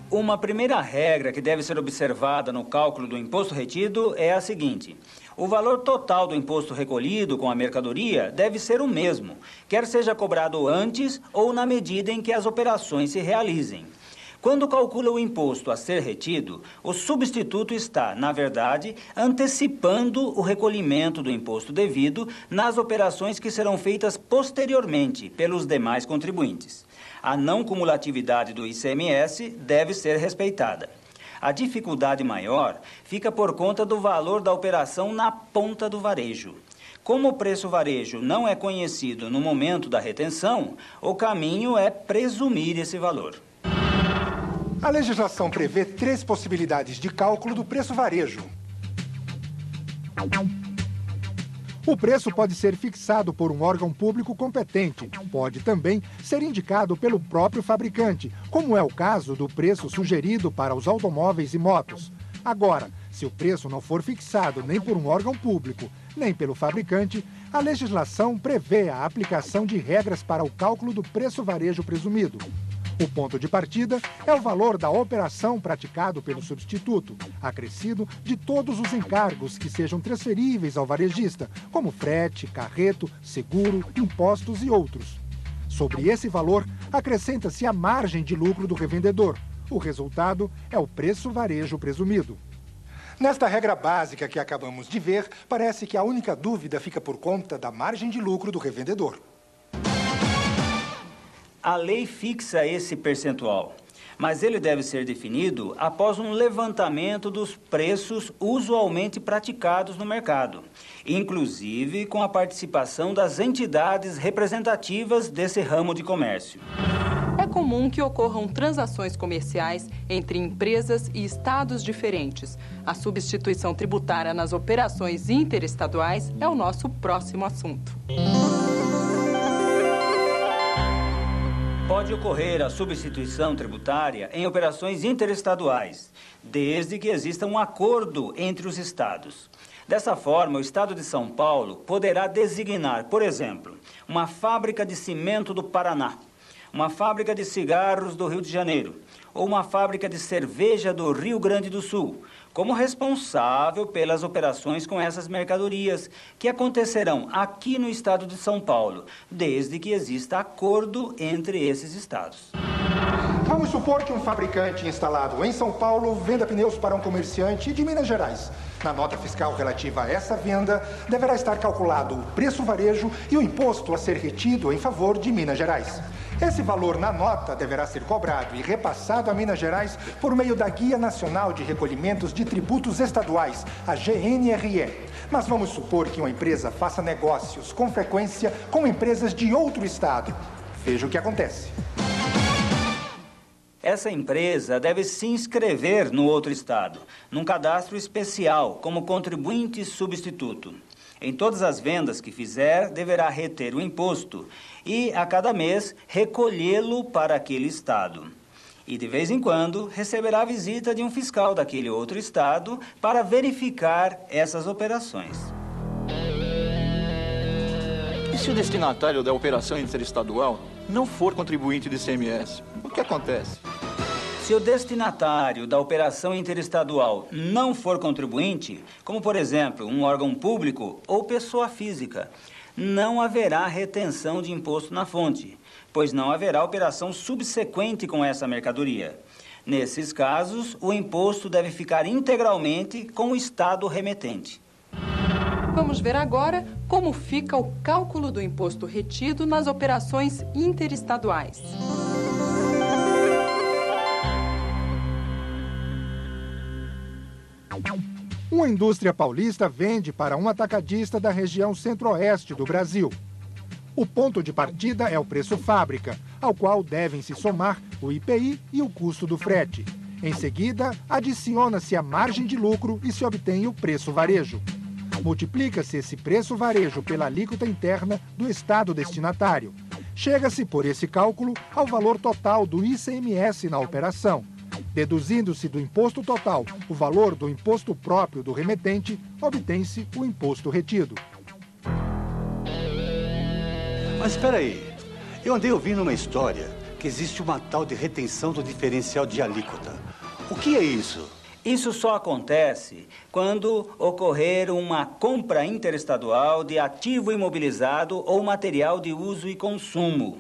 Uma primeira regra que deve ser observada no cálculo do imposto retido é a seguinte: o valor total do imposto recolhido com a mercadoria deve ser o mesmo, quer seja cobrado antes ou na medida em que as operações se realizem. Quando calcula o imposto a ser retido, o substituto está, na verdade, antecipando o recolhimento do imposto devido nas operações que serão feitas posteriormente pelos demais contribuintes. A não cumulatividade do ICMS deve ser respeitada. A dificuldade maior fica por conta do valor da operação na ponta do varejo. Como o preço varejo não é conhecido no momento da retenção, o caminho é presumir esse valor. A legislação prevê 3 possibilidades de cálculo do preço varejo. O preço pode ser fixado por um órgão público competente. Pode também ser indicado pelo próprio fabricante, como é o caso do preço sugerido para os automóveis e motos. Agora, se o preço não for fixado nem por um órgão público, nem pelo fabricante, a legislação prevê a aplicação de regras para o cálculo do preço varejo presumido. O ponto de partida é o valor da operação praticado pelo substituto, acrescido de todos os encargos que sejam transferíveis ao varejista, como frete, carreto, seguro, impostos e outros. Sobre esse valor, acrescenta-se a margem de lucro do revendedor. O resultado é o preço varejo presumido. Nesta regra básica que acabamos de ver, parece que a única dúvida fica por conta da margem de lucro do revendedor. A lei fixa esse percentual, mas ele deve ser definido após um levantamento dos preços usualmente praticados no mercado, inclusive com a participação das entidades representativas desse ramo de comércio. É comum que ocorram transações comerciais entre empresas e estados diferentes. A substituição tributária nas operações interestaduais é o nosso próximo assunto. Pode ocorrer a substituição tributária em operações interestaduais, desde que exista um acordo entre os estados. Dessa forma, o Estado de São Paulo poderá designar, por exemplo, uma fábrica de cimento do Paraná, uma fábrica de cigarros do Rio de Janeiro ou uma fábrica de cerveja do Rio Grande do Sul, como responsável pelas operações com essas mercadorias, que acontecerão aqui no estado de São Paulo, desde que exista acordo entre esses estados. Vamos supor que um fabricante instalado em São Paulo venda pneus para um comerciante de Minas Gerais. Na nota fiscal relativa a essa venda, deverá estar calculado o preço varejo e o imposto a ser retido em favor de Minas Gerais. Esse valor na nota deverá ser cobrado e repassado a Minas Gerais por meio da Guia Nacional de Recolhimentos de Tributos Estaduais, a GNRE. Mas vamos supor que uma empresa faça negócios com frequência com empresas de outro estado. Veja o que acontece. Essa empresa deve se inscrever no outro estado, num cadastro especial, como contribuinte substituto. Em todas as vendas que fizer, deverá reter o imposto e, a cada mês, recolhê-lo para aquele estado. E, de vez em quando, receberá a visita de um fiscal daquele outro estado para verificar essas operações. E se o destinatário da operação interestadual não for contribuinte do ICMS, o que acontece? Se o destinatário da operação interestadual não for contribuinte, como, por exemplo, um órgão público ou pessoa física, não haverá retenção de imposto na fonte, pois não haverá operação subsequente com essa mercadoria. Nesses casos, o imposto deve ficar integralmente com o estado remetente. Vamos ver agora como fica o cálculo do imposto retido nas operações interestaduais. Uma indústria paulista vende para um atacadista da região centro-oeste do Brasil. O ponto de partida é o preço fábrica, ao qual devem se somar o IPI e o custo do frete. Em seguida, adiciona-se a margem de lucro e se obtém o preço varejo. Multiplica-se esse preço varejo pela alíquota interna do estado destinatário. Chega-se, por esse cálculo, ao valor total do ICMS na operação. Deduzindo-se do imposto total o valor do imposto próprio do remetente, obtém-se o imposto retido. Mas espera aí, eu andei ouvindo uma história que existe uma tal de retenção do diferencial de alíquota. O que é isso? Isso só acontece quando ocorrer uma compra interestadual de ativo imobilizado ou material de uso e consumo.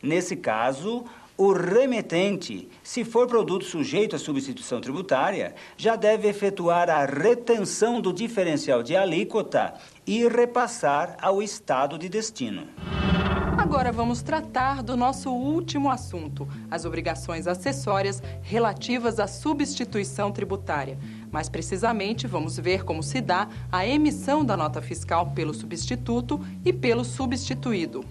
Nesse caso, o remetente, se for produto sujeito à substituição tributária, já deve efetuar a retenção do diferencial de alíquota e repassar ao estado de destino. Agora vamos tratar do nosso último assunto, as obrigações acessórias relativas à substituição tributária. Mais precisamente, vamos ver como se dá a emissão da nota fiscal pelo substituto e pelo substituído.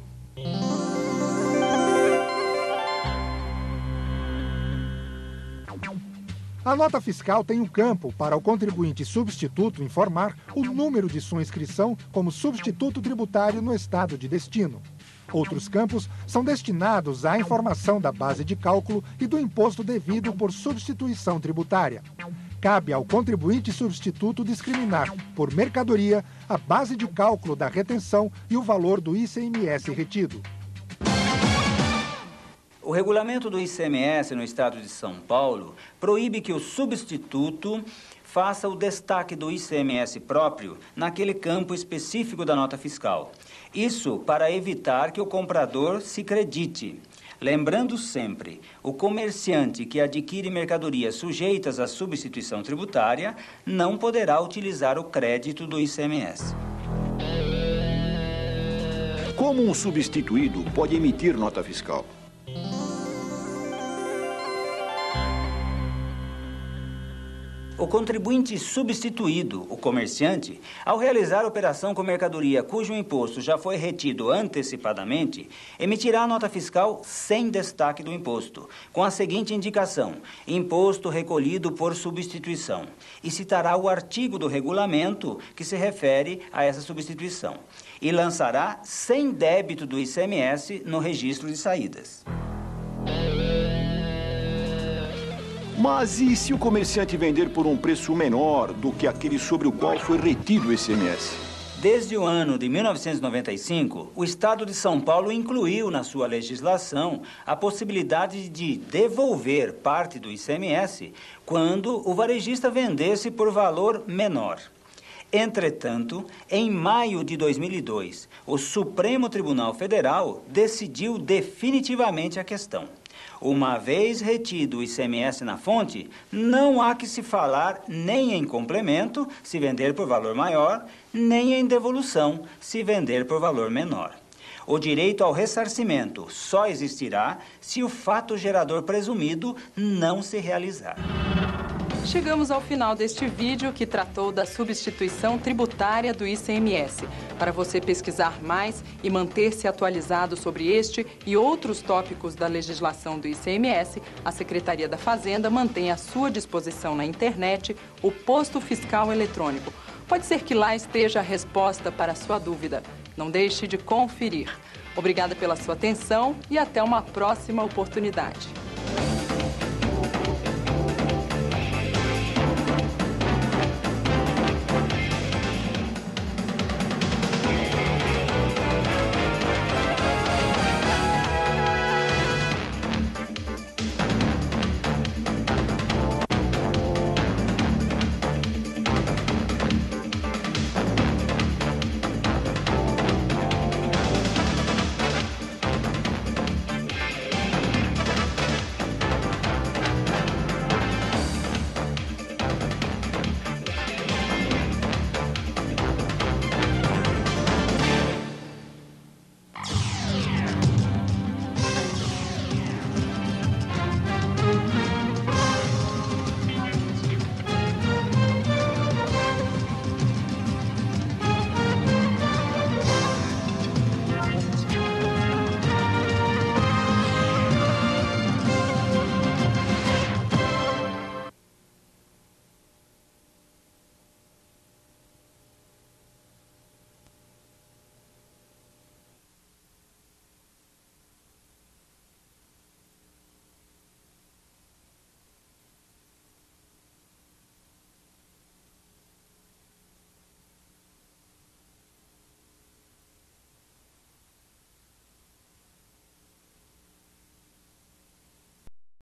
A nota fiscal tem um campo para o contribuinte substituto informar o número de sua inscrição como substituto tributário no estado de destino. Outros campos são destinados à informação da base de cálculo e do imposto devido por substituição tributária. Cabe ao contribuinte substituto discriminar, por mercadoria, a base de cálculo da retenção e o valor do ICMS retido. O regulamento do ICMS no estado de São Paulo proíbe que o substituto faça o destaque do ICMS próprio naquele campo específico da nota fiscal. Isso para evitar que o comprador se credite. Lembrando sempre, o comerciante que adquire mercadorias sujeitas à substituição tributária não poderá utilizar o crédito do ICMS. Como um substituído pode emitir nota fiscal? O contribuinte substituído, o comerciante, ao realizar operação com mercadoria cujo imposto já foi retido antecipadamente, emitirá a nota fiscal sem destaque do imposto, com a seguinte indicação: imposto recolhido por substituição, e citará o artigo do regulamento que se refere a essa substituição, e lançará sem débito do ICMS no registro de saídas. Mas e se o comerciante vender por um preço menor do que aquele sobre o qual foi retido o ICMS? Desde o ano de 1995, o Estado de São Paulo incluiu na sua legislação a possibilidade de devolver parte do ICMS quando o varejista vendesse por valor menor. Entretanto, em maio de 2002, o Supremo Tribunal Federal decidiu definitivamente a questão. Uma vez retido o ICMS na fonte, não há que se falar nem em complemento, se vender por valor maior, nem em devolução, se vender por valor menor. O direito ao ressarcimento só existirá se o fato gerador presumido não se realizar. Chegamos ao final deste vídeo que tratou da substituição tributária do ICMS. Para você pesquisar mais e manter-se atualizado sobre este e outros tópicos da legislação do ICMS, a Secretaria da Fazenda mantém à sua disposição na internet o Posto Fiscal Eletrônico. Pode ser que lá esteja a resposta para a sua dúvida. Não deixe de conferir. Obrigada pela sua atenção e até uma próxima oportunidade.